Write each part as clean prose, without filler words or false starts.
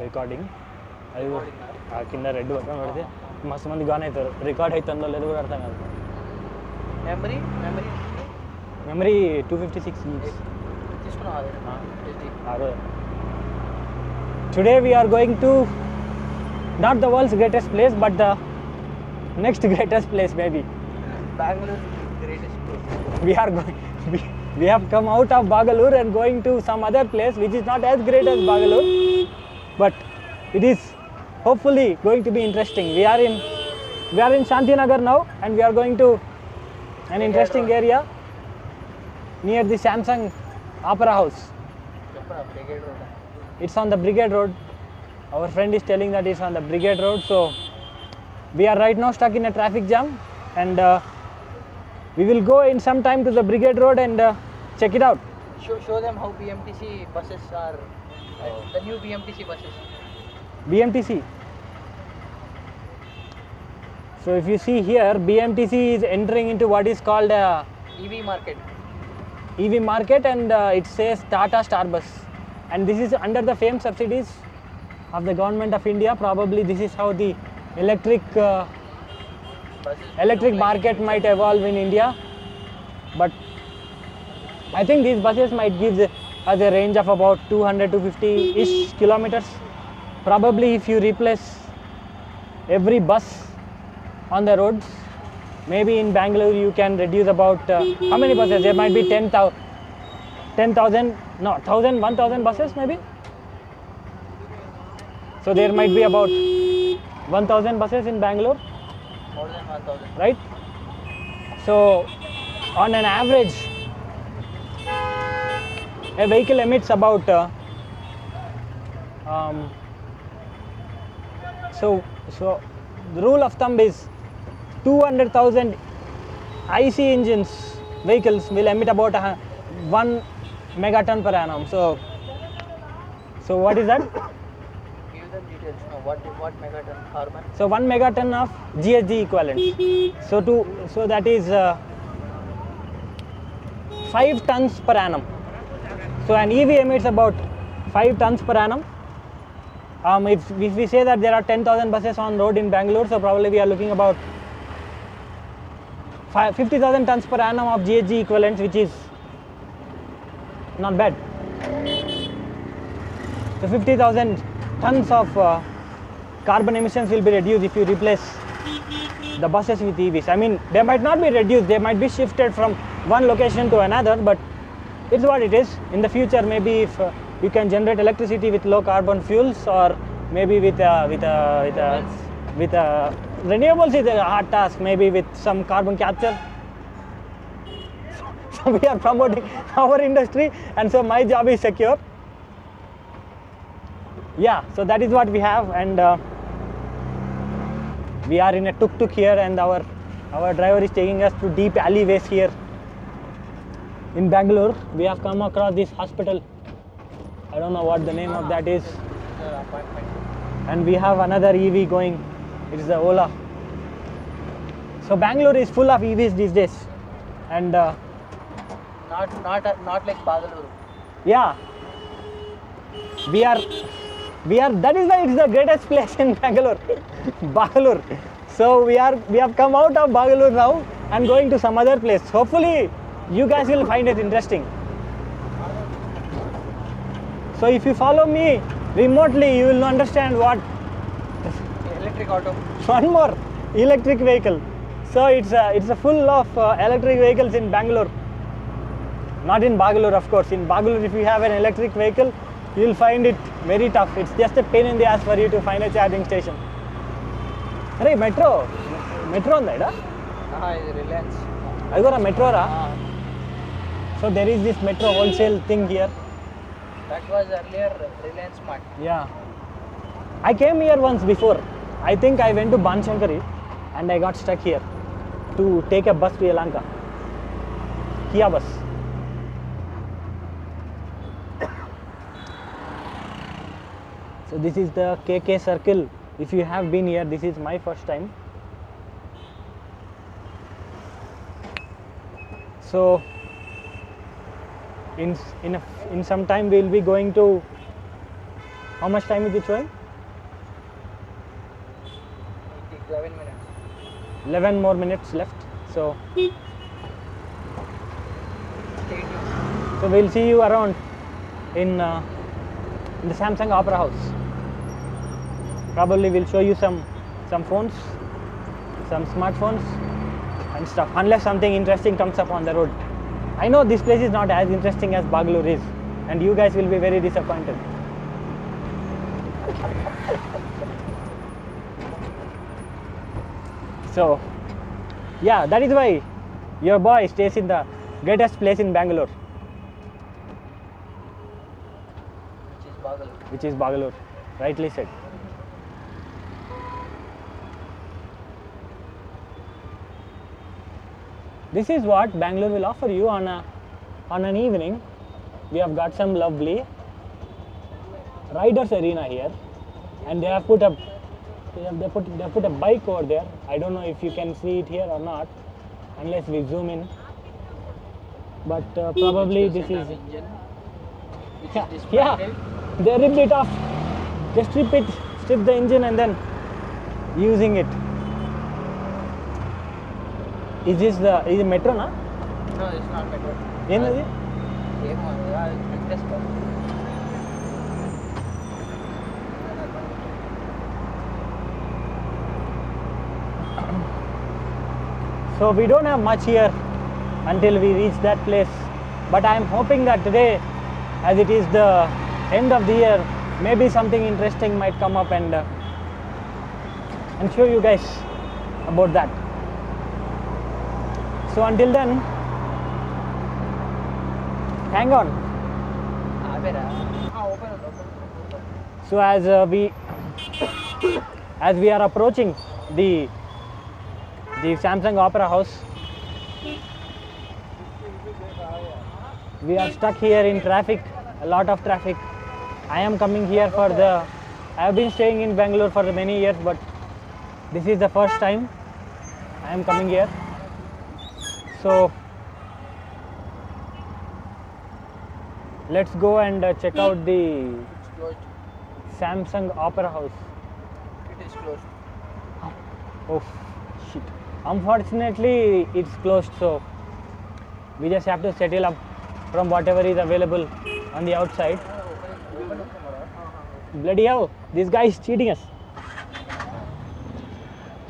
Recording అది ఆ కింద రెడ్ బటన్ పడితే మస్తు మంది గాన్ అవుతారు. రికార్డ్ అవుతుందో లేదో కూడా అర్థం కాదు. Memory 256 GB. Today we are going to not the world's greatest place but the next greatest place maybe. Bangalore greatest place. We have come out of Bangalore and going to some other place which is not as great as Bangalore, but it is hopefully going to be interesting. We are in Shantinagar now and we are going to an interesting area near the Samsung Opera House. It's on the Brigade Road. Our friend is telling that it's on the Brigade Road, so we are right now stuck in a traffic jam and we will go in some time to the Brigade Road and check it out. Show them how BMTC buses are, the new BMTC buses. BMTC. So if you see here, BMTC is entering into what is called a EV market. EV market and it says Tata Star Bus. And this is under the FAME subsidies of the government of India. Probably this is how the electric market might evolve in India. But I think these buses might give us a range of about 200-250-ish kilometers. Probably if you replace every bus on the roads, maybe in Bangalore you can reduce about how many buses? There might be 1,000 buses maybe. So there might be about 1,000 buses in Bangalore. More than 1,000. Right? So on an average, a vehicle emits about so the rule of thumb is 200,000 IC engines vehicles will emit about 1 megaton per annum. So what is that? Give them details. No, what megaton carbon? So 1 megaton of GHG equivalent. So that is 5 tons per annum. So an EV emits about 5 tons per annum. If we say that there are 10,000 buses on road in Bangalore, so probably we are looking about 50,000 tons per annum of GHG equivalents, which is not bad. So 50,000 tons of carbon emissions will be reduced if you replace the buses with EVs. I mean, they might not be reduced, they might be shifted from one location to another, but it's what it is. In the future, maybe if you can generate electricity with low carbon fuels, or maybe with renewables is a hard task, maybe with some carbon capture. So we are promoting our industry, and so my job is secure. Yeah, so that is what we have, and we are in a tuk-tuk here, and our driver is taking us to deep alleyways here in Bangalore. We have come across this hospital. I don't know what the name of that is. And we have another EV going. It's the Ola. So Bangalore is full of EVs these days, and not like Bangalore. yeah, we are. That is why it's the greatest place in Bangalore. Bangalore. So we have come out of Bangalore now and going to some other place. Hopefully you guys will find it interesting. So if you follow me remotely, you will understand what Electric auto. one more electric vehicle. So it's a full of electric vehicles in Bangalore. Not in Bangalore, of course. In Bangalore, if you have an electric vehicle, you will find it very tough. It's just a pain in the ass for you to find a charging station. Hey, metro on that? Is Reliance. I got a metro, ra? So there is this metro wholesale thing here. That was earlier Reliance Mart. Yeah. I came here once before. I think I went to Banshankari and I got stuck here to take a bus to Yelahanka. Kia bus. So this is the KK circle. If you have been here, this is my first time. So in some time we will be going to How much time is it showing? It takes 11 minutes. 11 more minutes left. So Stay tuned. so we'll see you around in the Samsung Opera House. Probably we'll show you some phones, some smartphones and stuff, unless something interesting comes up on the road. I know this place is not as interesting as Bangalore is, and you guys will be very disappointed. So yeah, that is why your boy stays in the greatest place in Bangalore, Which is Bangalore. which is Bangalore. Rightly said. This is what Bangalore will offer you on an evening. We have got some lovely riders arena here, and they have put a bike over there. I don't know if you can see it here or not, unless we zoom in. But probably this is Engine, which yeah, is yeah. dismantled. They ripped it off. They strip the engine and then using it. Is it metro na? No, it's not metro. Yenadi? Same one. Yeah, it's bus. So we don't have much here until we reach that place. But I am hoping that today, as it is the end of the year, maybe something interesting might come up and show you guys about that. So until then, hang on. Open. So as we are approaching the Samsung Opera House, we are stuck here in traffic, a lot of traffic. I am coming here I have been staying in Bangalore for many years, but this is the first time I am coming here. So let's go and check out the It's closed. Samsung Opera House. It is closed. Oh shit. Unfortunately it's closed, so we just have to settle up from whatever is available on the outside. Bloody hell, this guy is cheating us.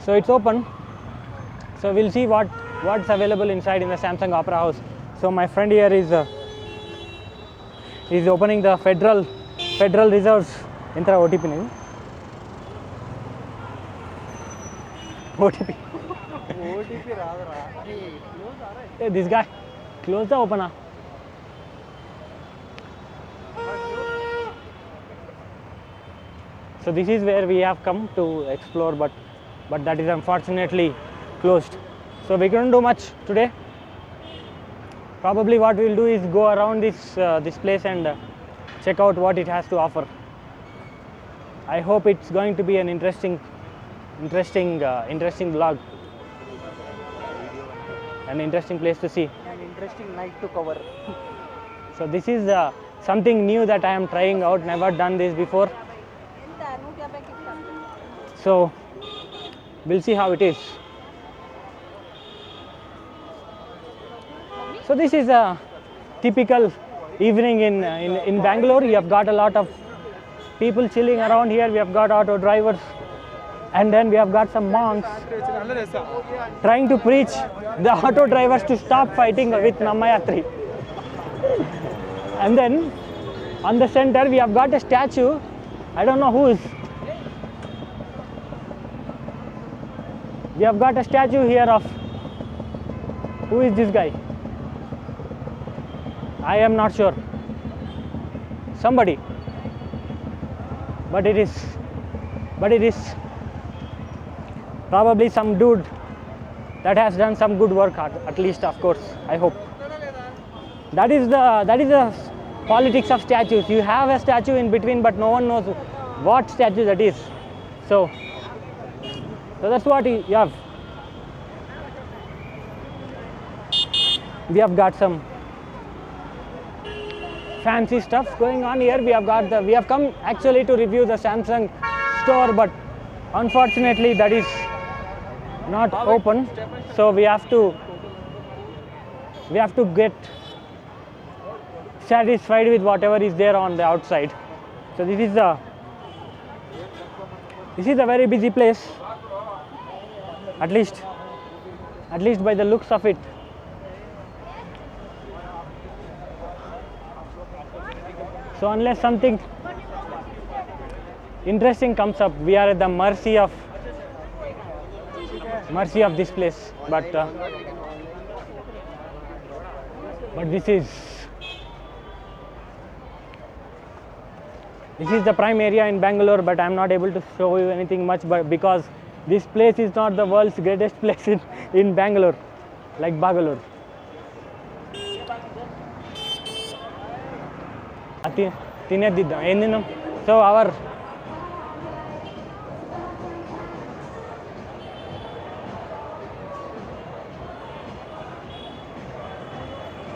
So it's open. So we'll see what's available inside in the Samsung Opera House. So my friend here is opening the Federal Reserves. Entra OTP name. OTP. Hey, this guy, close the opener. So this is where we have come to explore, but that is unfortunately closed. So we couldn't do much today. Probably what we will do is go around this place and check out what it has to offer. I hope it's going to be an interesting vlog, an interesting place to see. An interesting night to cover. So this is something new that I am trying out. Never done this before. So we'll see how it is. So this is a typical evening in Bangalore. You have got a lot of people chilling around here. We have got auto drivers, and then we have got some monks trying to preach the auto drivers to stop fighting with Namayatri. And then on the center we have got a statue. I don't know whose. We have got a statue here of, who is this guy? I am not sure. Somebody. But it is probably some dude that has done some good work, at least, of course, I hope. That is the politics of statues. You have a statue in between, but no one knows what statue that is. So that's what you have. We have got some fancy stuff going on here. We have come actually to review the Samsung store, but unfortunately that is not open, so we have to get satisfied with whatever is there on the outside. So this is a very busy place, at least by the looks of it. So unless something interesting comes up, we are at the mercy of this place. But this is the prime area in Bangalore, but I am not able to show you anything much, but because this place is not the world's greatest place in Bangalore, like Bangalore.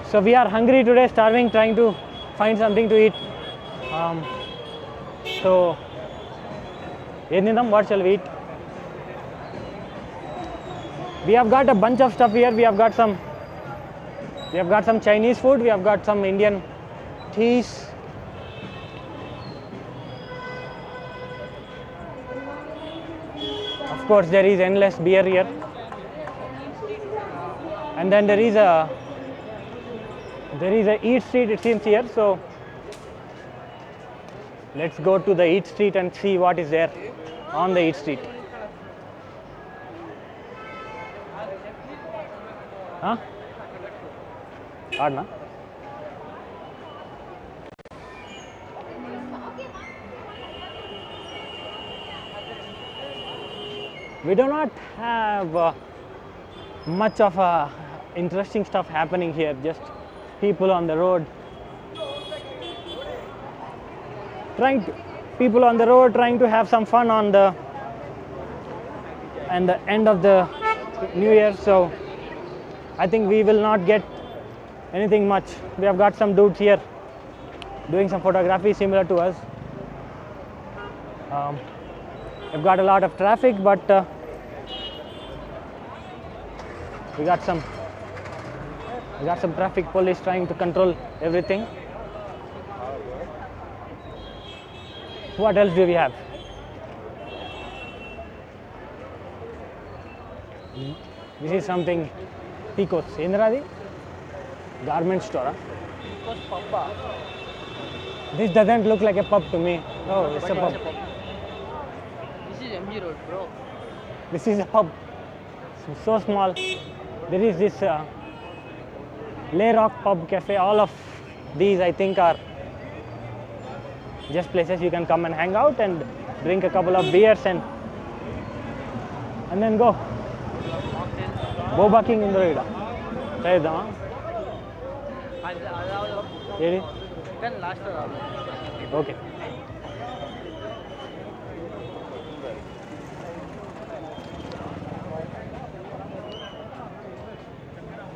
So we are hungry today, starving, trying to find something to eat. So what shall we eat? We have got a bunch of stuff here. We have got some Chinese food. We have got some Indian teas. Of course, there is endless beer here, and then there is a eat street, it seems, here. So let's go to the eat street and see what is there on the eat street. Huh? Hard, na? We do not have much of interesting stuff happening here, just people on the road trying to have some fun on the end of the new year. So I think we will not get anything much. We have got some dudes here doing some photography similar to us. We've got a lot of traffic, but we got some traffic police trying to control everything. What else do we have? This is something Picos. Endradi? Garment store. Huh? This doesn't look like a pub to me. Oh, it's a pub. This is MG Road, bro. This is a pub. So small. There is this Lay Rock Pub Cafe. All of these, I think, are just places you can come and hang out and drink a couple of beers and then go. Boba King in the Rida. Say that. Then last okay.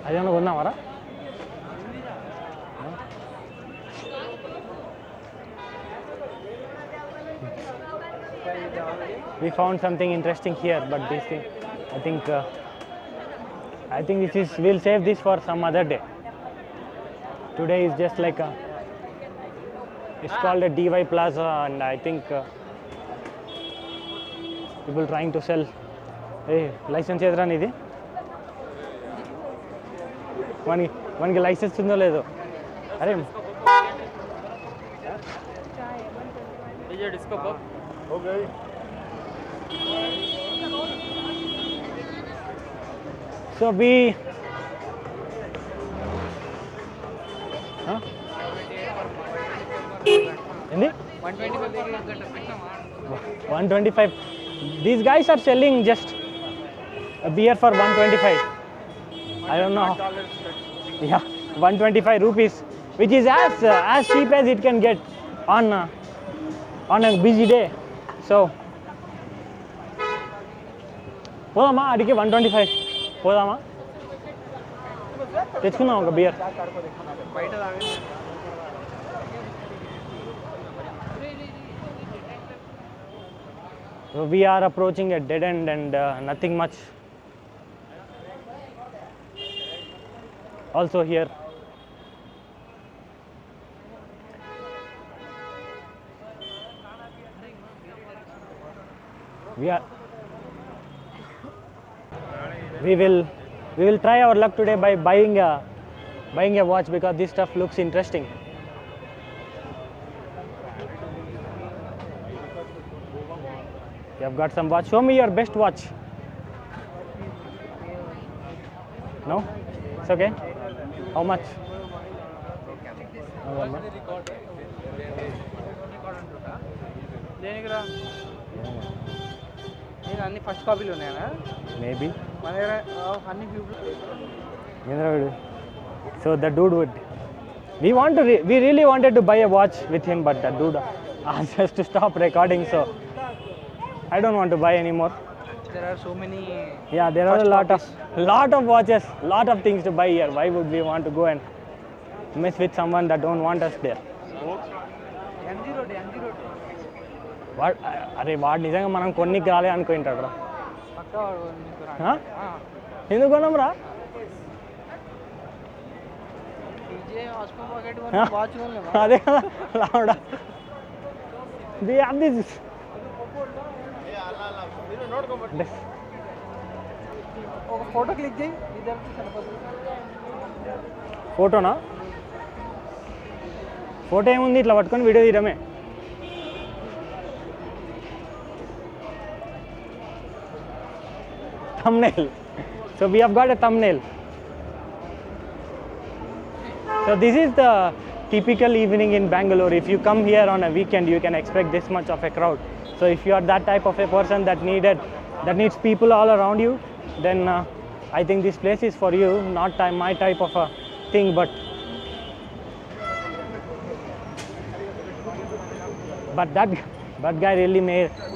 I don't know what. We found something interesting here, but this thing, I think this is. We'll save this for some other day. Today is just like it's called a DY Plaza, and I think people trying to sell. Hey, license edra nidi? One license undo ledo. Are DJ Disco Pub. okay. So we huh? 125. These guys are selling just a beer for 125. I don't know. Yeah, 125 rupees, which is as cheap as it can get on a busy day. So, podama adike 125. Podama. Techuna oka beer. So we are approaching a dead end and nothing much. Also here. We will try our luck today by buying a watch because this stuff looks interesting. You have got some watch. Show me your best watch. No? It's okay. How much? అన్ని first కాపీలు ఉన్నాయా? Maybe. మన దగ్గర అన్ని So the dude would. We really wanted to buy a watch with him, but the dude asked us to stop recording. So I don't want to buy anymore. There are so many. Yeah, there are a lot of watches, lot of things to buy here. Why would we want to go and mess with someone that don't want us there? MG road. అరే వాడు నిజంగా మనం కొన్నికి రాలే అనుకుంటాడు రా. ఎందుకు కొన్నాం రా? అదే కదా లావుడా. ఒక ఫోటో క్లిక్ చేయి. ఫోటోనా? ఫోటో ఏముంది, ఇట్లా పట్టుకొని video తీయడమే. Thumbnail. So we have got a thumbnail. So this is the typical evening in Bangalore. If you come here on a weekend, you can expect this much of a crowd. So if you are that type of a person that needs people all around you, then I think this place is for you. Not my type of a thing, but that guy really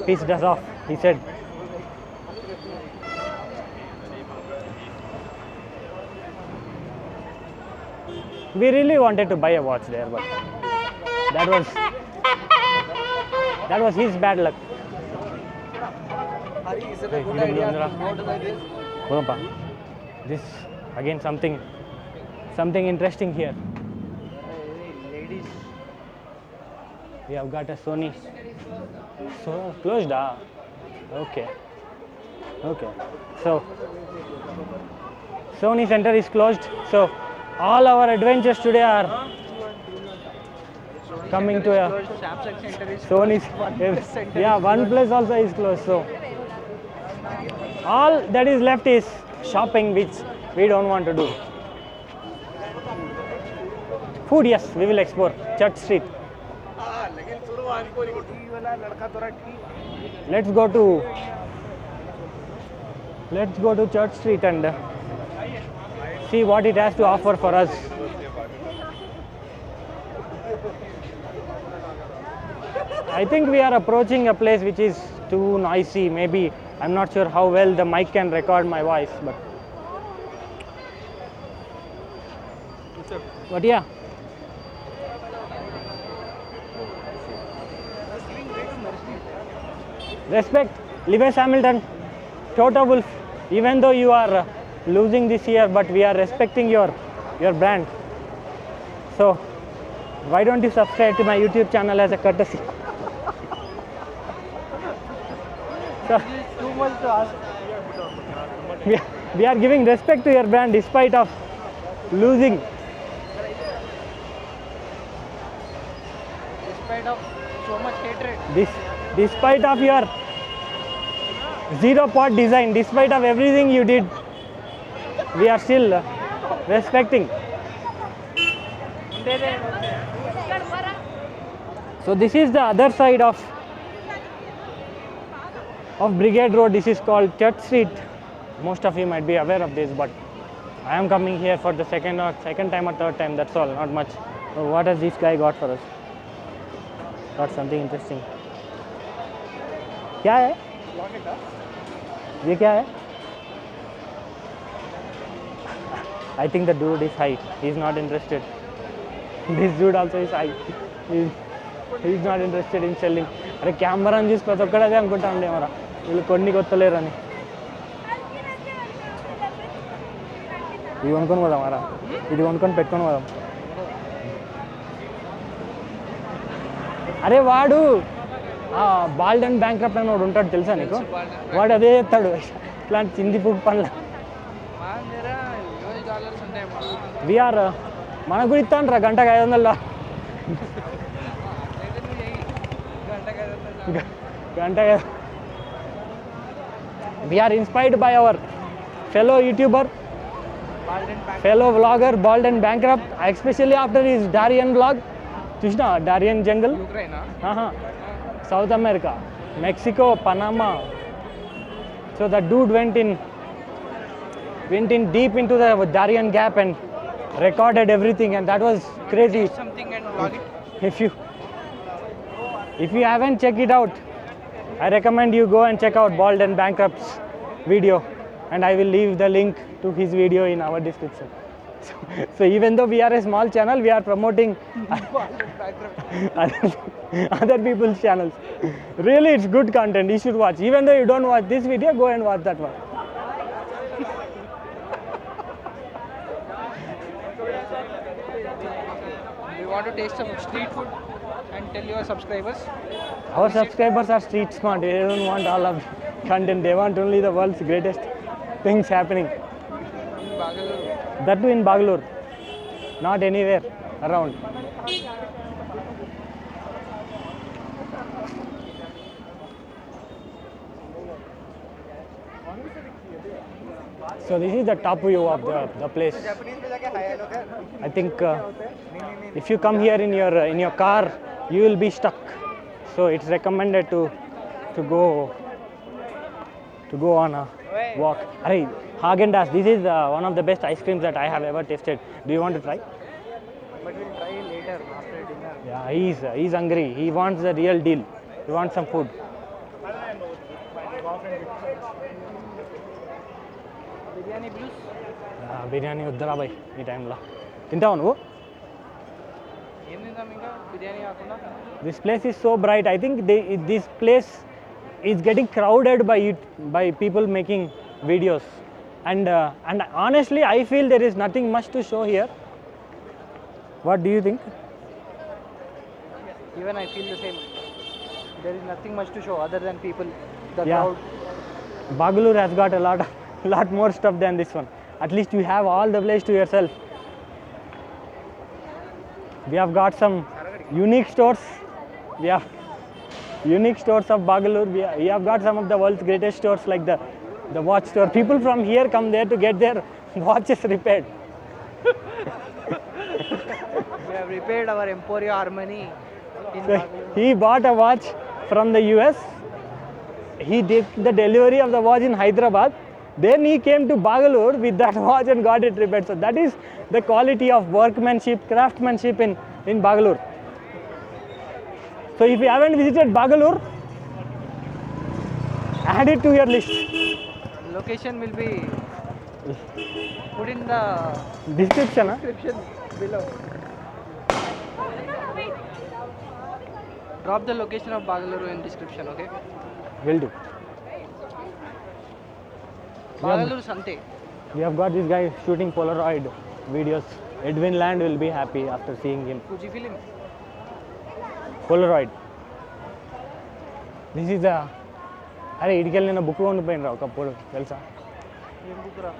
pissed us off. He said, we really wanted to buy a watch there, but that was his bad luck. Is it a good idea to go to like this? This again something interesting here. Ladies. We have got a Sony. So closed, ah. Okay. So Sony Center is closed. So all our adventures today are coming to a Samsung Center is Sony's. Yeah, OnePlus also is closed. So all that is left is shopping, which we don't want to do. Food, yes, we will explore Church Street. Let's go to Church Street and see what it has to offer for us. I think we are approaching a place which is too noisy. Maybe I'm not sure how well the mic can record my voice, but yeah. Respect, Lewis Hamilton, Toto Wolff. Even though you are losing this year, but we are respecting your brand. So why don't you subscribe to my YouTube channel as a courtesy? So too much to ask. we are giving respect to your brand despite of losing. Despite of so much hatred. Despite of your zero pot design, despite of everything you did, we are still respecting. So this is the other side of Brigade Road. This is called Church Street. Most of you might be aware of this, but I am coming here for the second time or third time. That's all, not much. So what has this guy got for us? Got something interesting. क्या है? ये क्या है? I think the dude is high. He's not interested. This dude also is high. Is not interested in selling. అరే కెమెరాని చూసి ప్రతి ఒక్కడు అదే అనుకుంటా ఉండేమరా, వీళ్ళు కొన్ని కొత్తలేరని. ఇది కొనుక్కొని పోదాం రా, ఇది కొనుక్కొని పెట్టుకొని పోదాం. అరే వాడు బాల్డ్ అండ్ బ్యాంక్రప్ట్ అని వాడు ఉంటాడు తెలుసా నీకు? వాడు అదే చెప్తాడు ఇట్లాంటి చింది పువ్వు పనులు. విఆర్ మనకు కూడా ఇస్తాను రా గంటకు 500. గంటకు we are inspired by our fellow YouTuber, fellow vlogger, bald and bankrupt, especially after his Darien vlog. చూసినా Darien jungle? South America, Mexico, Panama. So the dude went in deep into the Darien gap and recorded everything, and that was crazy. Something and vlog it. If you haven't checked it out, I recommend you go and check out Bald and Bankrupt's video, and I will leave the link to his video in our description. So even though we are a small channel, we are promoting other people's channels. Really, it's good content. You should watch. Even though you don't watch this video, go and watch that one. You want to taste some street food and tell your subscribers? Our subscribers are street smart. They don't want all of content. They want only the world's greatest things happening. In Bangalore. That too in Bangalore, not anywhere around. So this is the top view of the place. I think if you come here in your car, you will be stuck. So it's recommended to go on a walk. Arey, Haagen-Dazs, this is one of the best ice creams that I have ever tasted. Do you want to try? But we'll try later after dinner. Yeah, he's hungry. He wants the real deal. He wants some food. Biryani blues? Biryani వద్దురా bye ఈ టైంలో. తింటావు నువ్వు? ఏం తింటాం ఇంకా బిర్యానీ కాకుండా? This place is so bright. I think this place is getting crowded by people making videos. And honestly, I feel there is nothing much to show here. What do you think? Even I feel the same. There is nothing much to show other than people, the Yeah. crowd. Bangalore has got a lot more stuff than this one. At least you have all the place to yourself. We have got some unique stores. We have unique stores of Bangalore. We have got some of the world's greatest stores like the watch store. People from here come there to get their watches repaired. We have repaired our Emporio Harmony in So Bangalore. he bought a watch from the US. He did the delivery of the watch in Hyderabad. Then he came to Bangalore with that watch and got it repaired. So that is the quality of workmanship, craftsmanship in Bangalore. So if you haven't visited Bangalore, add it to your list. Location will be put in the Description, huh? description below. Drop the location of Bangalore in description, okay? Will do. Bangalore Sante. We have got this guy shooting Polaroid videos. Edwin Land will be happy after seeing him. Fujifilm. Polaroid. This is a... అరే ఇడికెళ్ళి నేను book కొనిపోయిన రా ఒకప్పుడు తెలుసా? ఏం book రా?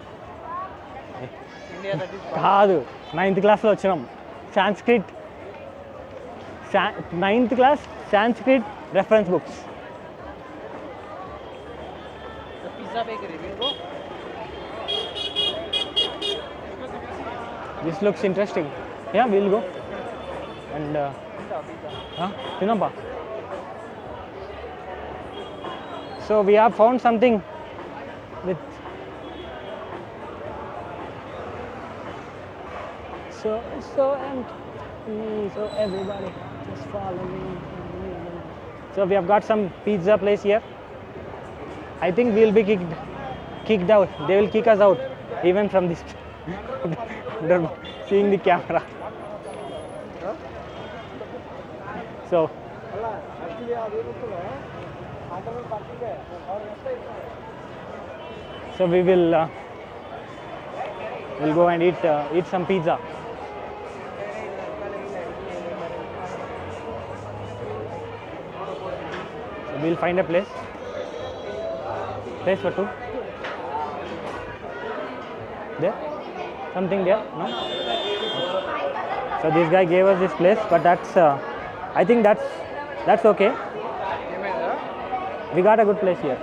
India that is కాదు, 9th క్లాస్లో వచ్చినాం. Sanskrit 9th class Sanskrit reference books. the pizza bakery. We'll go. This looks interesting. Yeah, we'll go. And తినమ్మా. So we have found something with so empty. So everybody just follow me. So we have got some pizza place here. I think we'll be kicked out. They will kick us out even from this. Seeing the camera. So So we will we'll go and eat some pizza. So we'll find a place for two. There? Something there? No? So this guy gave us this place, but that's I think that's okay. We got a good place here.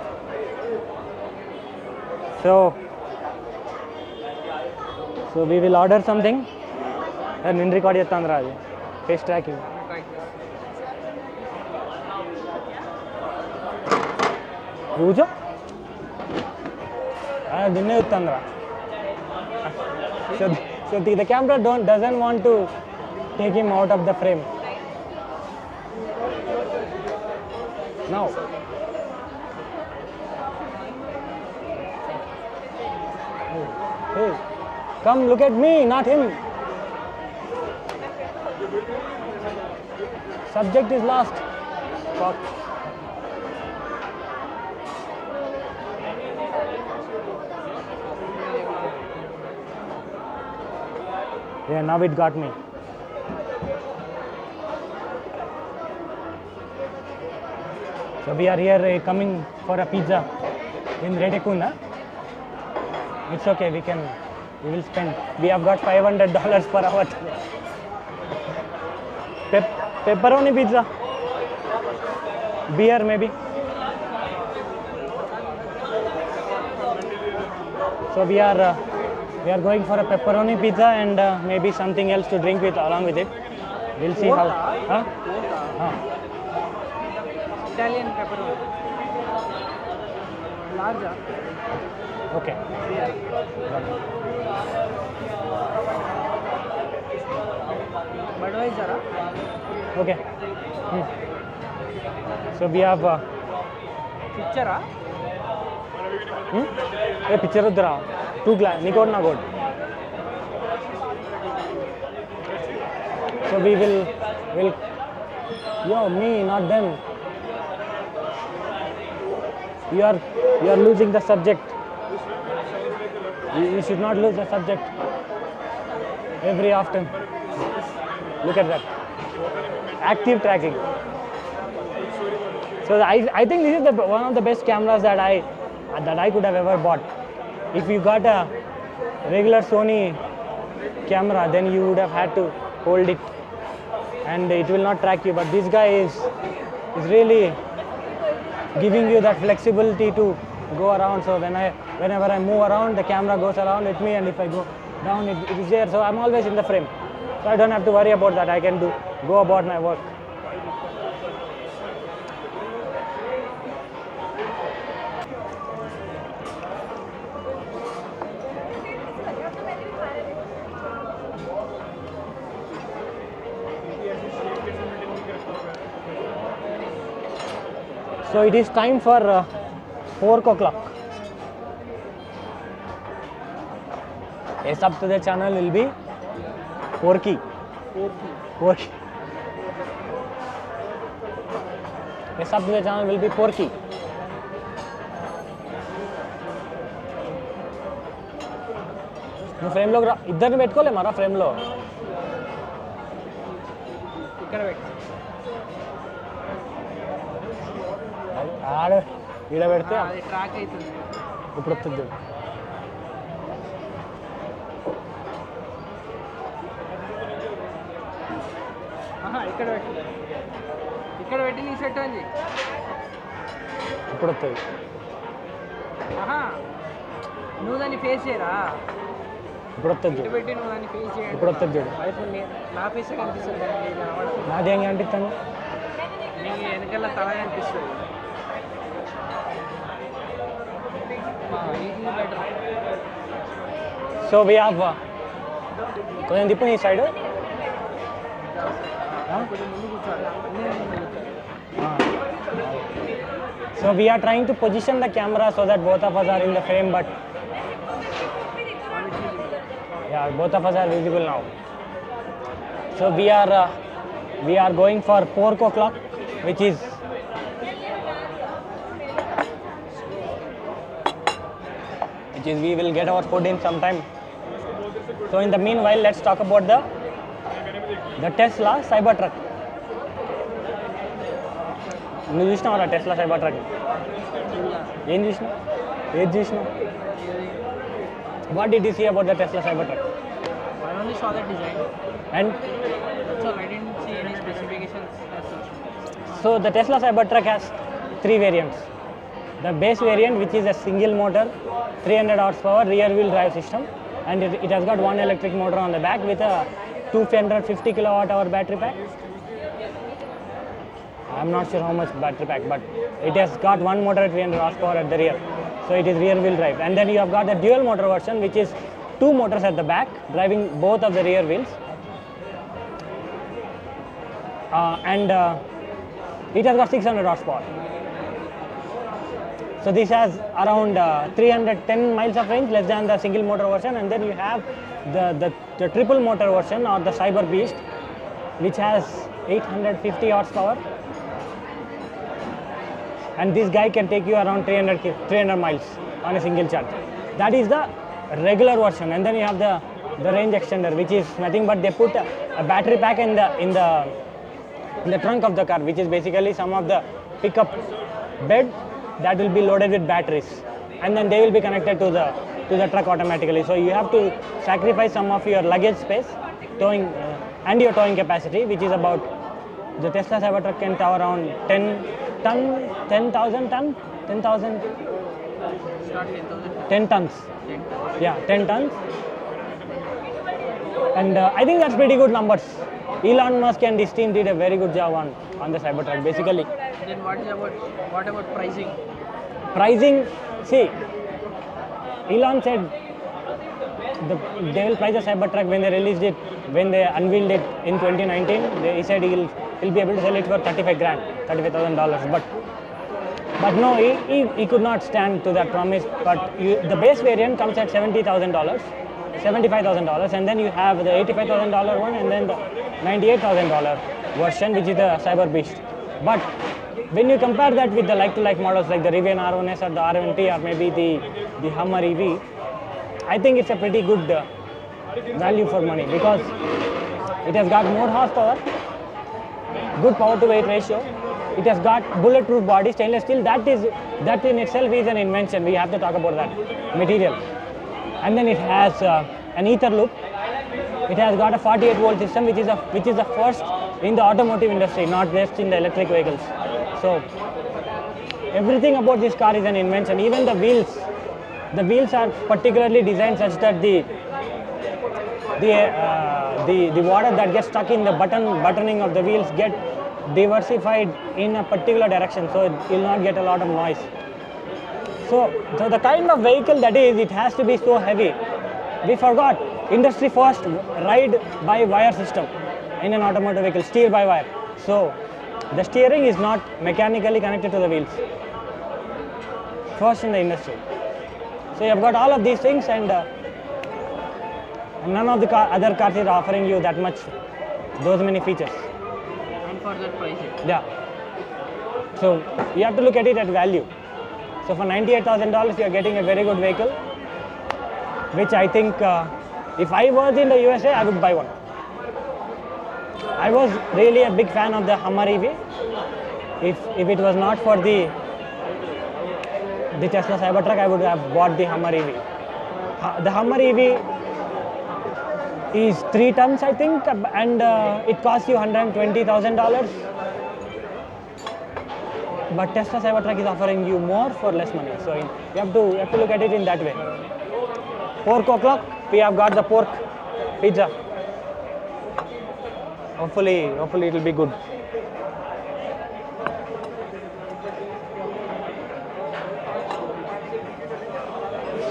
So we will order something. And record it face tracking. Rujo? So the camera doesn't want to take him out of the frame. Now. Hey, come look at me, not him. Subject is lost. Fuck. Yeah, now it got me. So we are here coming for a pizza in Redekunda. It's okay, we will spend. We have got $500 per hour. Pepperoni pizza. Beer maybe. So we are going for a pepperoni pizza and maybe something else to drink with along with it. We'll see how. Huh? Italian pepperoni. Larger. Okay. Budweiser. Okay. So we have. Picture. A picture of the 2 glass. Nikod na god. So we will. Yo, me, not them. You are losing the subject. You should not lose the subject every often. Look at that. Active tracking. So I think this is one of the best cameras that I could have ever bought. If you got a regular Sony camera, then you would have had to hold it and it will not track you. But this guy is really giving you that flexibility to go around. So whenever I move around, the camera goes around with me, and if I go down, it is there. So I'm always in the frame. So I don't have to worry about that. I can go about my work. So it is time for 4 o'clock. A sub to the channel will be Porky. A sub to the channel will be Porky. Frame లో ఇద్దరిని పెట్టుకోలే మరా frame లో ఇక్కడ పెట్టు ఆడ ఈడ పెడితే అది track అవుతుంది ఇప్పుడు వస్తుంది ఇక్కడ పెట్టి నీ సెట్ అండి ఇప్పుడు వస్తుంది నువ్వు దాన్ని ఫేస్ చేయరా ఇప్పుడు వస్తుంది పెట్టి నువ్వు దాన్ని ఫేస్ చేయాలి ఇప్పుడు వస్తుంది చూడు నా ఫేస్ కనిపిస్తుంది నాదేం కనిపిస్తాను నీ వెనకాల తల కనిపిస్తుంది సో వి హావ్ కొంచెం తిప్పు నీ side So we are trying to position the camera so that both of us are in the frame, but yeah, both of us are visible now. So we are going for pork o'clock, which is which is we will get our food in some time. So in the meanwhile, let's talk about the Tesla Cybertruck. నువ్వు చూసినావా Tesla cyber truck? ఏం చూసినావు? ఏది చూసినావు? What did you see about the Tesla Cybertruck? I only saw the design. And That's all. I didn't see any specifications as such. so the Tesla Cybertruck has 3 variants. The base variant, which is a single motor, 300 horsepower rear wheel drive system, and it has got one electric motor on the back with a 250 kilowatt hour battery pack. I'm not sure how much battery pack, but it has got one motor at 300 horsepower at the rear. So it is rear wheel drive. And then you have got the dual motor version, which is 2 motors at the back driving both of the rear wheels. It has got 600 horsepower. So this has around 310 miles of range, less than the single motor version. And then you have the triple motor version, or the Cyber Beast, which has 850 horsepower. And this guy can take you around 300 miles on a single charge. That is the regular version. And then you have the range extender, which is nothing but they put a battery pack in the trunk of the car, which is basically some of the pickup bed that will be loaded with batteries, and then they will be connected to the truck automatically. So you have to sacrifice some of your luggage space, towing and your towing capacity, which is about, the Tesla Cybertruck can tow around 10,000 tons. Start 10,000. 10 tons. 10. Yeah, 10 tons. And I think that's pretty good numbers. Elon Musk and his team did a very good job on the Cybertruck, basically. Then what about pricing? Pricing, see, Elon said they will price the Cybertruck when they released it, when they unveiled it in 2019. He said he'll be able to sell it for 35 grand, $35,000. But no, he could not stand to that promise. But the base variant comes at $70,000, $75,000, and then you have the $85,000 one, and then the $98,000 version, which is the Cyber Beast. But when you compare that with the like-to-like models like the Rivian R1S or the R1T or maybe the Hummer EV, I think it's a pretty good value for money, because it has got more horsepower, good power to weight ratio, it has got bulletproof body, stainless steel. That in itself is an invention. We have to talk about that material. And then it has an ether loop. It has got a 48 volt system, which is the first in the automotive industry, not just in the electric vehicles. So everything about this car is an invention. Even the wheels are particularly designed such that the water that gets stuck in the buttoning of the wheels get diversified in a particular direction, so it will not get a lot of noise. So the kind of vehicle that is, it has to be so heavy. We forgot industry first ride by wire system in an automotive vehicle, steer by wire. So the steering is not mechanically connected to the wheels. First in the industry. So you have got all of these things, and none of the other cars is offering you that much, those many features. And for that pricing. Yeah. So you have to look at it at value. So for $98,000, you are getting a very good vehicle, which I think if I was in the USA, I would buy one. I was really a big fan of the Hummer EV. If it was not for the Tesla Cybertruck, I would have bought the Hummer EV. The Hummer EV is 3 tons, I think, and it costs you $120,000. But Tesla Cybertruck is offering you more for less money. So you have to look at it in that way. 4 o'clock, we have got the pork pizza. Hopefully it will be good.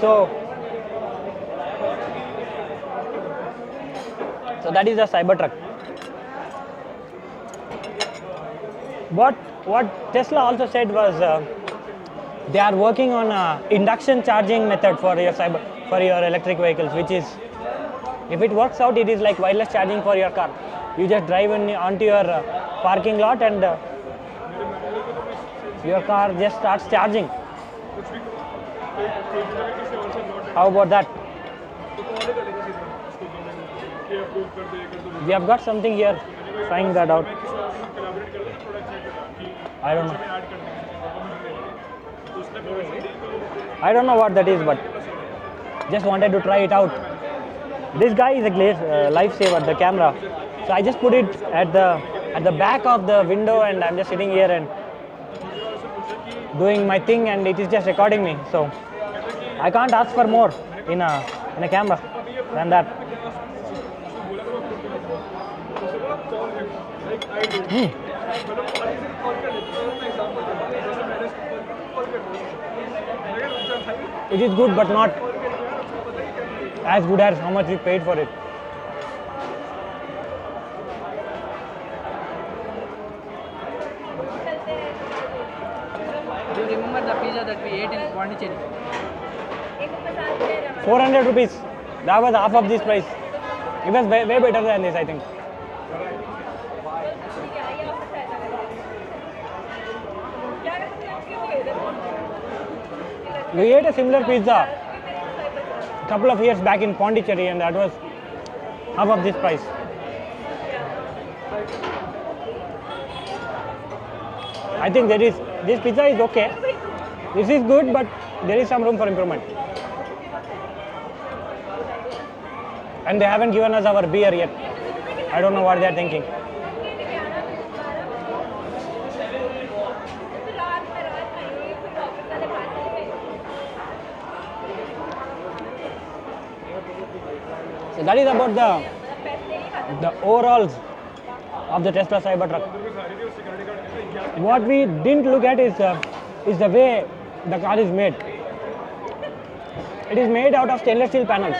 So that is the Cybertruck. What Tesla also said was they are working on a induction charging method for your electric vehicles, which is, if it works out, it is like wireless charging for your car. You just drive onto your parking lot, and your car just starts charging. How about that? We have got something here. Trying that out. I don't know. I don't know what that is, but just wanted to try it out. This guy is a lifesaver, the camera. So I just put it at the back of the window, and I'm just sitting here and doing my thing, and it is just recording me. So I can't ask for more in a camera than that. It is good, but not as good as how much we paid for it. Do you remember the pizza that we ate in Pondicherry? 400 rupees. That was half of this price. It was way better than this, I think. We ate a similar pizza a couple of years back in Pondicherry, and that was half of this price. I think this pizza is okay. This is good, but there is some room for improvement. And they haven't given us our beer yet. I don't know what they are thinking. So that is about the overalls of the Tesla Cybertruck. What we didn't look at is the way the car is made. It is made out of stainless steel panels.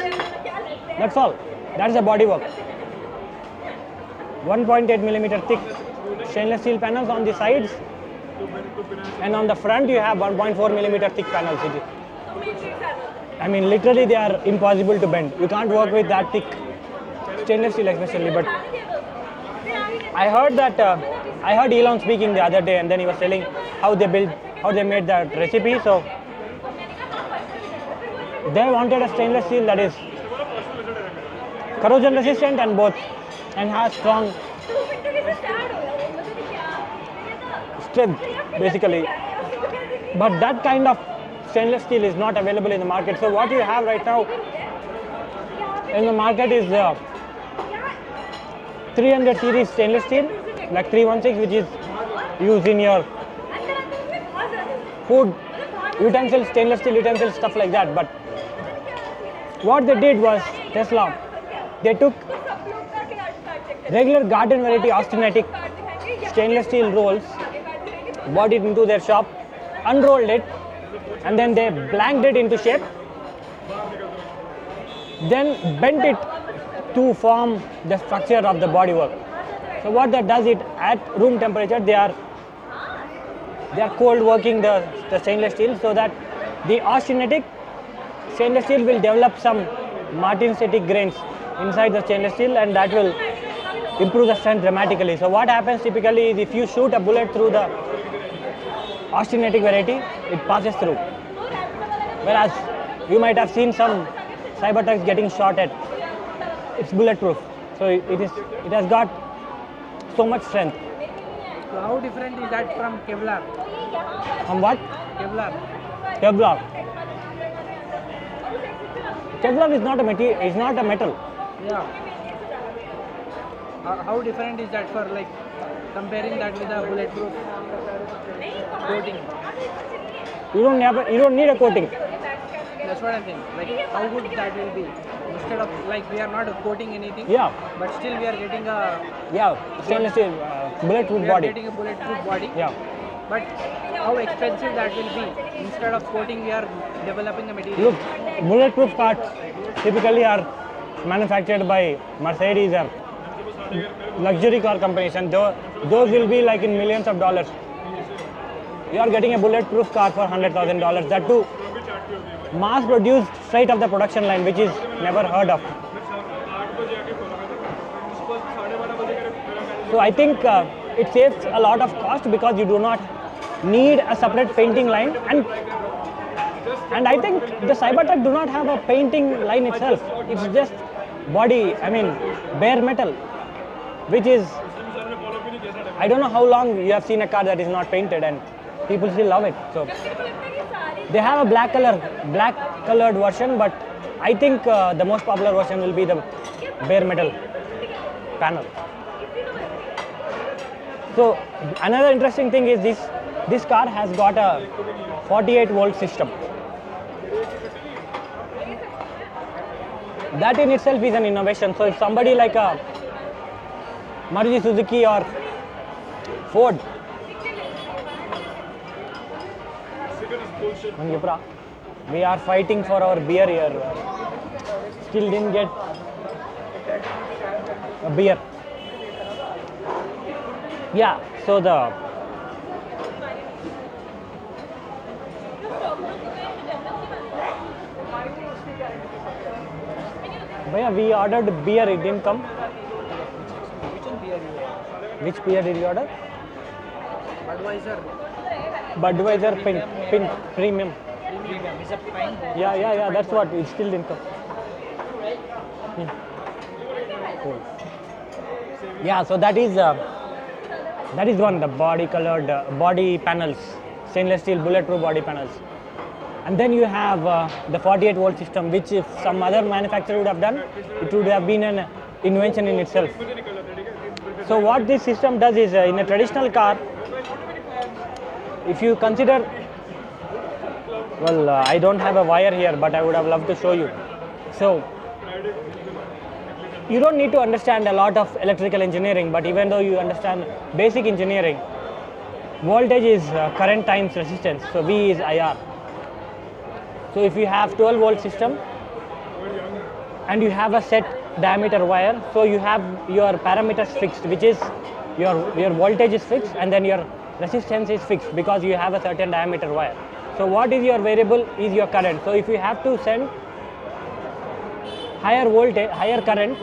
That's all. That's the bodywork. 1.8 millimeter thick stainless steel panels on the sides, and on the front you have 1.4 millimeter thick panels. I mean, literally they are impossible to bend. You can't work with that thick stainless steel especially. But I heard Elon speaking the other day, and then he was telling how they made that recipe. So they wanted a stainless steel that is corrosion resistant and has strong strength basically. But that kind of stainless steel is not available in the market. So what you have right now in the market is 300 series stainless steel, like 316, which is used in your food utensils, stainless steel utensils, stuff like that. But what they did was, Tesla, they took regular garden variety austenitic stainless steel rolls, brought it into their shop, unrolled it, and then they blanked it into shape, then bent it to form the structure of the bodywork. So what that does, it at room temperature they are cold working the stainless steel, so that the austenitic stainless steel will develop some martensitic grains inside the stainless steel, and that will improve the strength dramatically. So what happens typically is, if you shoot a bullet through the austenitic variety, it passes through. Whereas you might have seen some Cybertrucks getting shot at. It's bulletproof, so it has got so much strength. So how different is that from Kevlar? From what? Kevlar. Kevlar. Kevlar is not a material. It's not a metal. Yeah. How different is that for, like, comparing that with a bulletproof coating? You don't need a coating. That's what I think. Like, how good that will be. Instead of, like, we are not coating anything. Yeah. But still we are getting a. Yeah, stainless steel bulletproof We body. are getting a bulletproof body. Yeah. But how expensive that will be. Instead of coating, we are developing the material. Look, bulletproof parts typically are manufactured by Mercedes or luxury car companies, and those will be like in millions of dollars. You are getting a bulletproof car for $100,000. That too, mass produced straight off the production line, which is never heard of. So I think it saves a lot of cost, because you do not need a separate painting line, and And I think the Cybertruck do not have a painting line itself. It's just body, I mean bare metal, which is, I don't know how long you have seen a car that is not painted and people still love it. So they have a black colored version, but I think the most popular version will be the bare metal panel. So another interesting thing is this car has got a 48 volt system. That in itself is an innovation. So if somebody like a Maruti Suzuki or Ford, we are fighting for our beer here. Still didn't get a beer. Yeah, so we ordered beer, it didn't come. Which beer did you order? Budweiser pint premium. Is a pint. Yeah, that's what, it still didn't come. Cool. Yeah, so that is one, the body colored body panels, stainless steel bulletproof body panels. And then you have the 48 volt system, which if some other manufacturer would have done, it would have been an invention in itself. So what this system does is, in a traditional car, if you consider, well, I don't have a wire here, but I would have loved to show you. So you don't need to understand a lot of electrical engineering, but even though you understand basic engineering, voltage is current times resistance, so V is IR. So if you have 12 volt system and you have a set diameter wire, so you have your parameters fixed, which is your voltage is fixed and then your resistance is fixed because you have a certain diameter wire. So what is your variable is your current. So if you have to send higher voltage, higher current,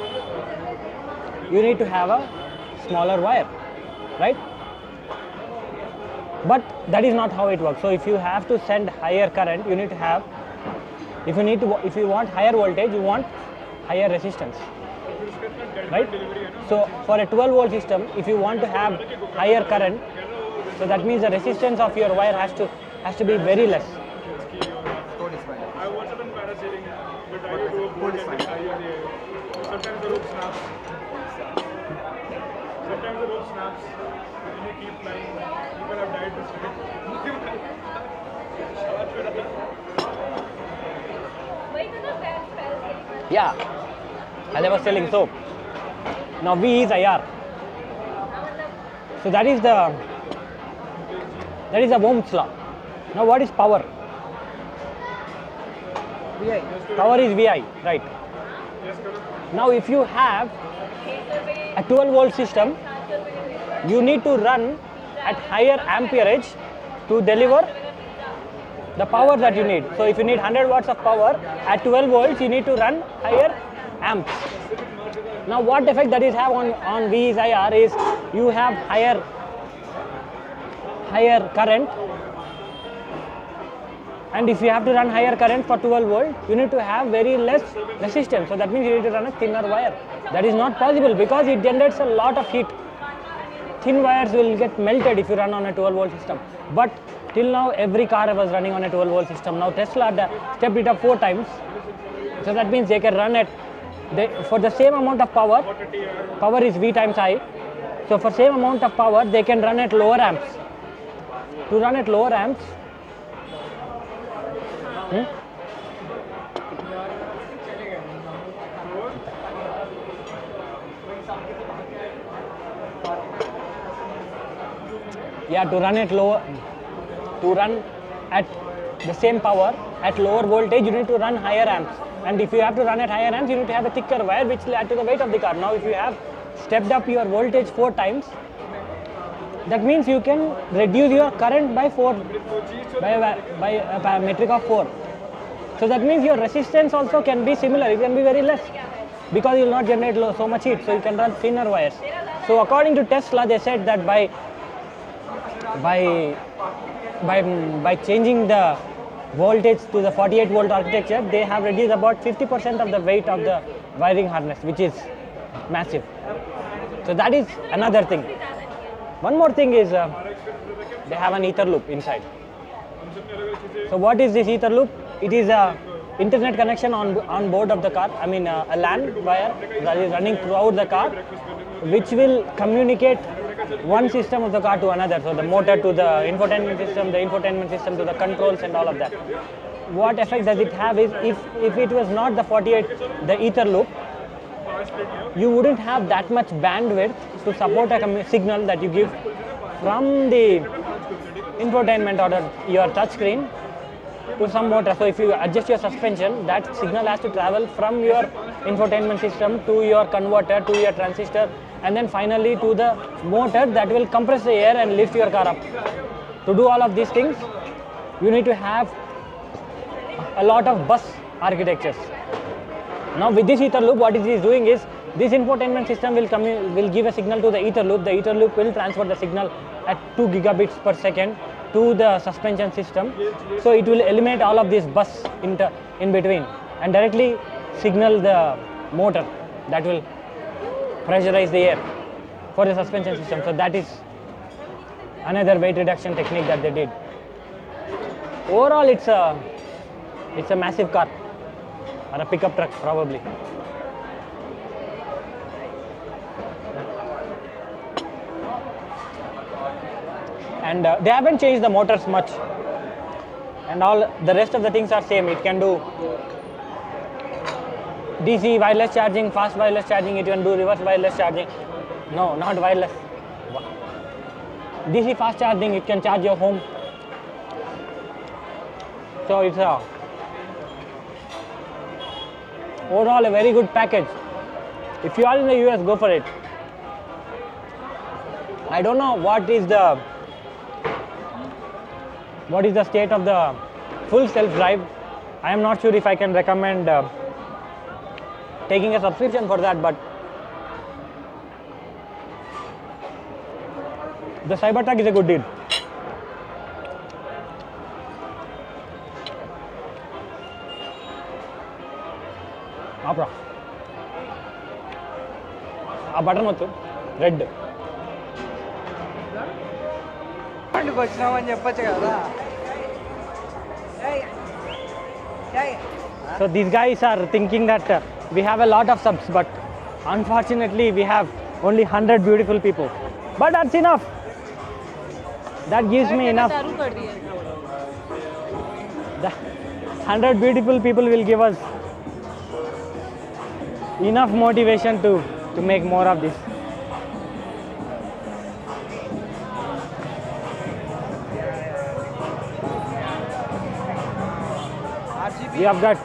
you need to have a smaller wire, right? But that is not how it works. So if you have to send higher current, you need to have, if you want higher voltage, you want higher resistance, right? So for a 12 volt system, if you want to have higher current, so that means the resistance of your wire has to be very less. Code is fine. Code is fine. Sometimes the rope snaps. And you keep flying. People have died this way. Yeah, as I was telling, so now V is IR. So that is the Ohm's law. Now what is power? VI. Power is VI, right? Now if you have a 12 volt system, you need to run at higher amperage to deliver the power that you need. So if you need 100 watts of power at 12 volts, you need to run higher amps. Now what effect that is have on V is IR is you have higher current, and if you have to run higher current for 12 volt, you need to have very less resistance. So that means you need to run a thinner wire. That is not possible because it generates a lot of heat. Thin wires will get melted if you run on a 12 volt system. But till now every car was running on a 12 volt system. Now Tesla stepped it up 4 times. So that means they can run at, for the same amount of power is V times I. So for same amount of power they can run at lower amps. To run at lower amps, yeah, to run at the same power at lower voltage, you need to run higher amps. And if you have to run at higher amps, you need to have a thicker wire, which will add to the weight of the car. Now if you have stepped up your voltage 4 times, that means you can reduce your current by 4, by a metric of 4. So that means your resistance also can be similar, it can be very less, because you will not generate so much heat, so you can run thinner wires. So according to Tesla, they said that by changing the voltage to the 48 volt architecture, they have reduced about 50% of the weight of the wiring harness, which is massive. So that is another thing. One more thing is they have an ether loop inside. So what is this ether loop? It is a internet connection on board of the car. I mean a LAN wire that is running throughout the car, which will communicate one system of the car to another. So the motor to the infotainment system to the controls and all of that. What effect does it have is if it was not the ether loop, you wouldn't have that much bandwidth to support a signal that you give from the infotainment or your touch screen to some motor. So if you adjust your suspension, that signal has to travel from your infotainment system to your converter to your transistor, and then finally to the motor that will compress the air and lift your car up. To do all of these things, you need to have a lot of bus architectures. Now with this ether loop, what it is doing is this infotainment system will give a signal to the ether loop. The ether loop will transfer the signal at 2 gigabits per second to the suspension system. So it will eliminate all of this bus in between and directly signal the motor that will pressurize the air for the suspension system. So that is another weight reduction technique that they did. Overall, it's a massive car or a pickup truck probably. And they haven't changed the motors much, and all the rest of the things are same. It can do DC wireless charging, fast wireless charging. It can do reverse wireless charging. No, not wireless. DC fast charging. It can charge your home. So it's overall a very good package. If you are in the US, go for it. I don't know what is the state of the full self-drive. I am not sure if I can recommend taking a subscription for that, but the Cybertruck is a good deal. Opera. A buttermilk, red. So these guys are thinking that we have a lot of subs, but unfortunately we have only 100 beautiful people. But that's enough. That gives me enough. The 100 beautiful people will give us enough motivation to make more of this. We have got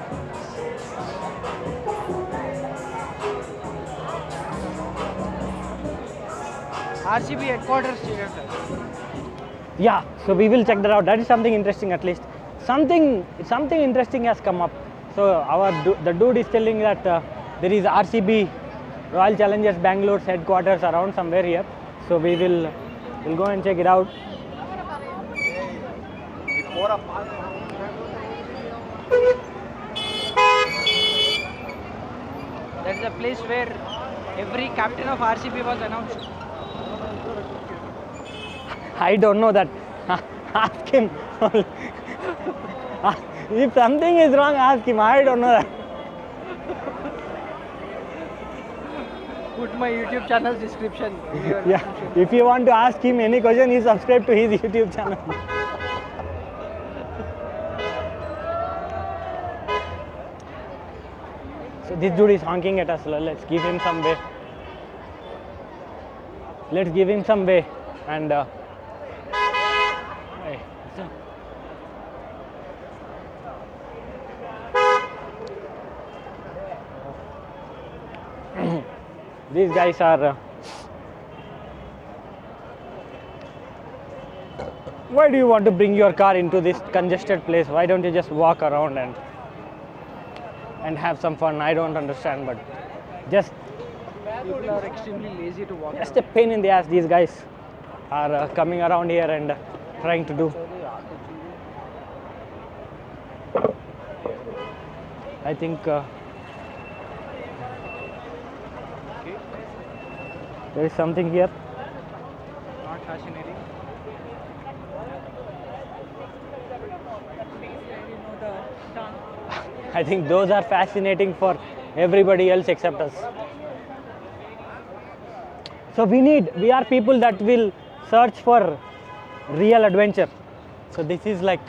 RCB headquarters. Yeah, so we will check that out. That is something interesting at least. Something interesting has come up. So the dude is telling that there is RCB Royal Challengers Bangalore's headquarters around somewhere here. So we'll go and check it out. That is a place where every captain of RCB was announced. I don't know that. Ask him. If something is wrong, ask him. I don't know that. Put my YouTube channel's description. Yeah. If you want to ask him any question, you subscribe to his YouTube channel. So this dude is honking at us. Let's give him some way. Let's give him some way. And these guys are why do you want to bring your car into this congested place? Why don't you just walk around and have some fun? I don't understand, but just People are extremely lazy to walk. just a pain in the ass. These guys are coming around here and trying to do. I think there is something here. Not fascinating. I think those are fascinating for everybody else except us. So we are people that will search for real adventure. So this is like,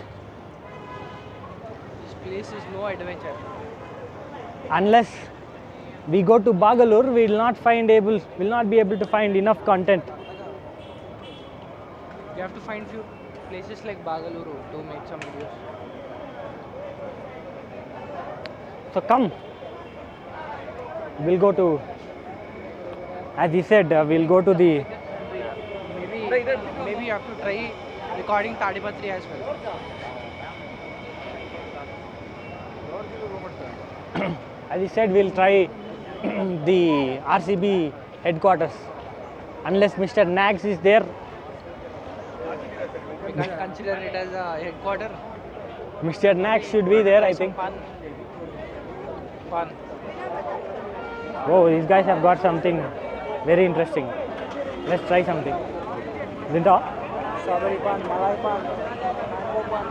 This place is no adventure. unless we go to Bangalore, we will not be able to find enough content. You have to find few places like Bangalore to make some videos. So come, we'll go to, as he said, we'll go to the, Maybe you have to try recording Tadipatri as well. as he said, we'll try the RCB headquarters. Unless Mr. Nags is there, We can't consider it as a headquarter. Mr. Nags should be there, I think. Fun. Fun. Oh, these guys have got something very interesting. Let's try something. Zinta? Strawberry pan, malai pan, mango pan.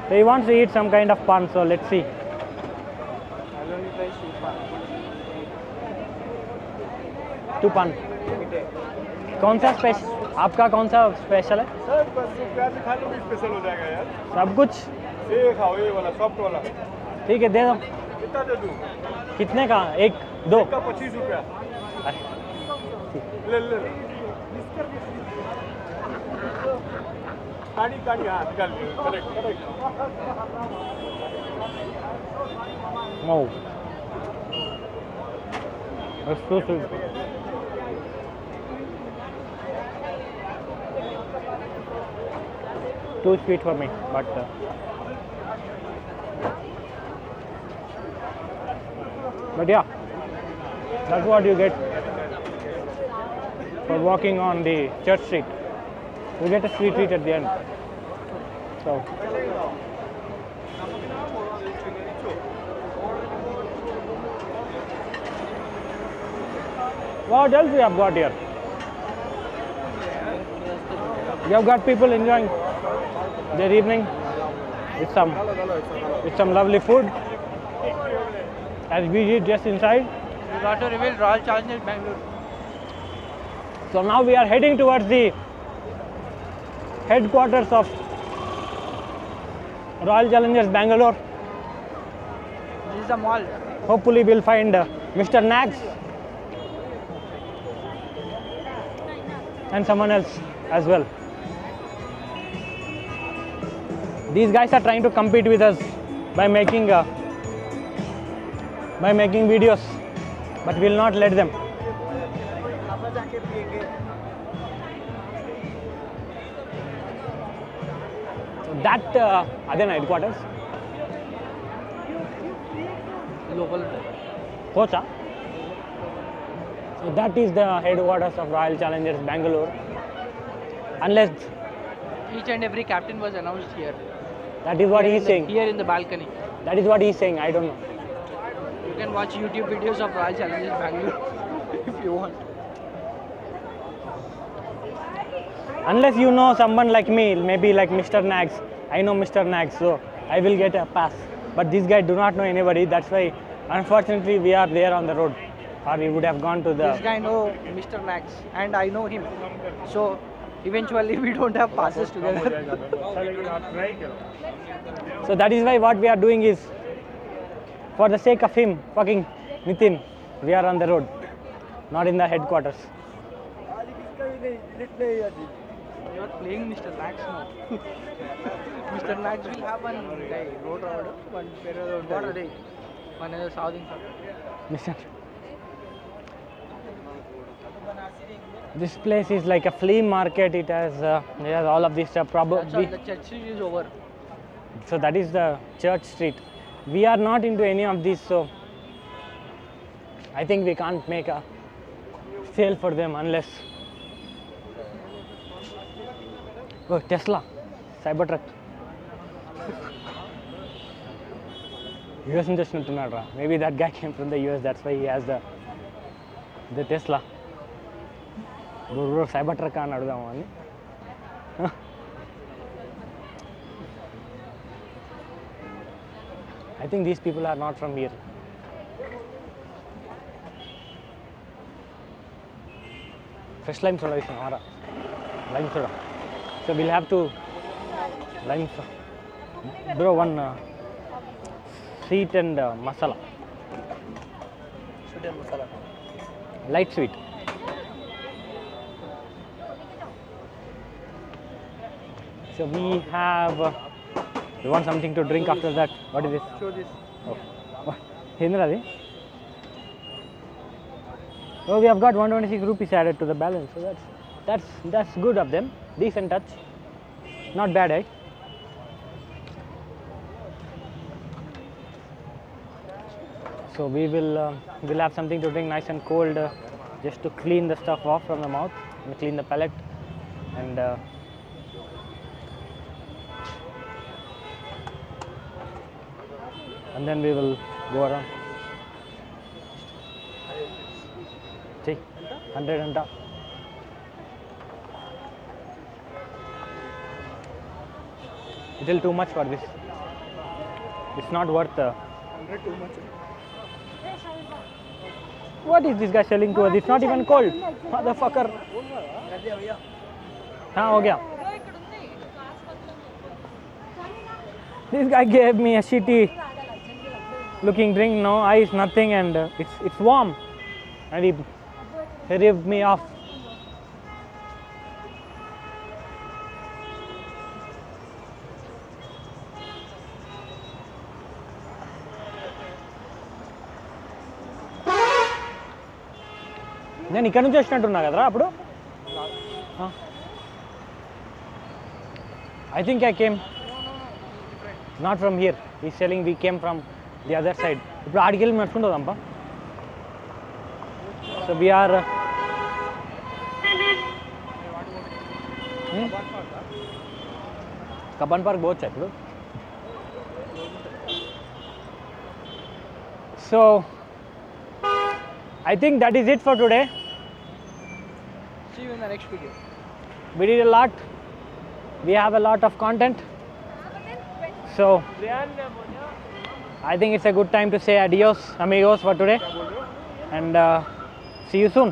So he wants to eat some kind of pan, so let's see. I'll only try sweet pan. 2 pan. कौन सा special, आपका कौन सा special है? Sir बस जो प्याज खा लो भी स्पेशल हो जाएगा यार। सब कुछ ये खाओ ये वाला सॉफ्ट वाला। ठीक है, दे दो। कितना दे दूँ? कितने का? एक दो? इसका 25 रुपया। ले ले। कानी कानी हाँ निकाल लियो। Correct correct. Oh, that's so sweet. Too sweet for me, but yeah, that's what you get for walking on the church street. You get a sweet treat at the end. So, what else we have got here? You have got people enjoying their evening with some lovely food. As we eat just inside. We got to reveal Royal Challengers Bangalore. So now we are heading towards the headquarters of Royal Challengers Bangalore. This is the mall. Hopefully we'll find Mr. Nags and someone else as well. These guys are trying to compete with us by making videos, but we'll not let them. So that other headquarters, Local. Kocha. So that is the headquarters of Royal Challengers Bangalore. Unless Each and every captain was announced here. that is what he is saying. Here in the balcony. That is what he is saying. I don't know. You can watch YouTube videos of Royal Challengers Bangalore if you want. Unless you know someone like me, maybe like Mr. Nags. I know Mr. Nags, so I will get a pass. But this guy do not know anybody. That's why, unfortunately, we are there on the road, or we would have gone to the. This guy know Mr. Max and I know him. So eventually we don't have passes together. So that is why what we are doing is, for the sake of him, fucking Nitin, we are on the road, not in the headquarters. You are playing Mr. Max now. Mr. Max will have one guy, road order, one water day, one is South Indian. Mr. This place is like a flea market. It has all of this stuff. That's all, Probably. the church street is over. So that is the church street. We are not into any of these, so I think we can't make a sale for them unless. Oh, Tesla, Cybertruck. US నుంచి వచ్చినట్టున్నాడు రా. Maybe that guy came from the US, that's why he has the Tesla. Bro, cyber truck అని అడుగుదాము అని. I think these people are not from here. Fresh lime soda is not lime soda. So we'll have to lime soda. Bro, one sweet and masala. Sweet and masala. Light sweet. So we have. You want something to drink after that? What is this? Show this. Oh, Hindradi. Oh, we have got 126 rupees added to the balance. So that's good of them. Decent touch. Not bad, right? So we will we'll have something to drink nice and cold, just to clean the stuff off from the mouth and clean the palate, and then we will go around. See, 100 and up. Little too much for this. It's not worth. 100 too much. What is this guy selling to us? It's not even cold. Motherfucker. हाँ हो गया. This guy gave me a shitty looking drink, no ice, nothing, and it's warm, and he ripped me off. నేను ఇక్కడ నుంచి వచ్చినట్టున్నా కదరా అప్పుడు. I think I came not from here. He's telling we came from the other side. ఇప్పుడు ఆడికి వెళ్ళి నడుచుకుంటూ పోదాంపా. So we are Cubbon park పోవచ్చా ఇప్పుడు? So I think that is it for today. See you in the next video. We did a lot. We have a lot of content. So I think it's a good time to say adios, amigos, for today. And see you soon.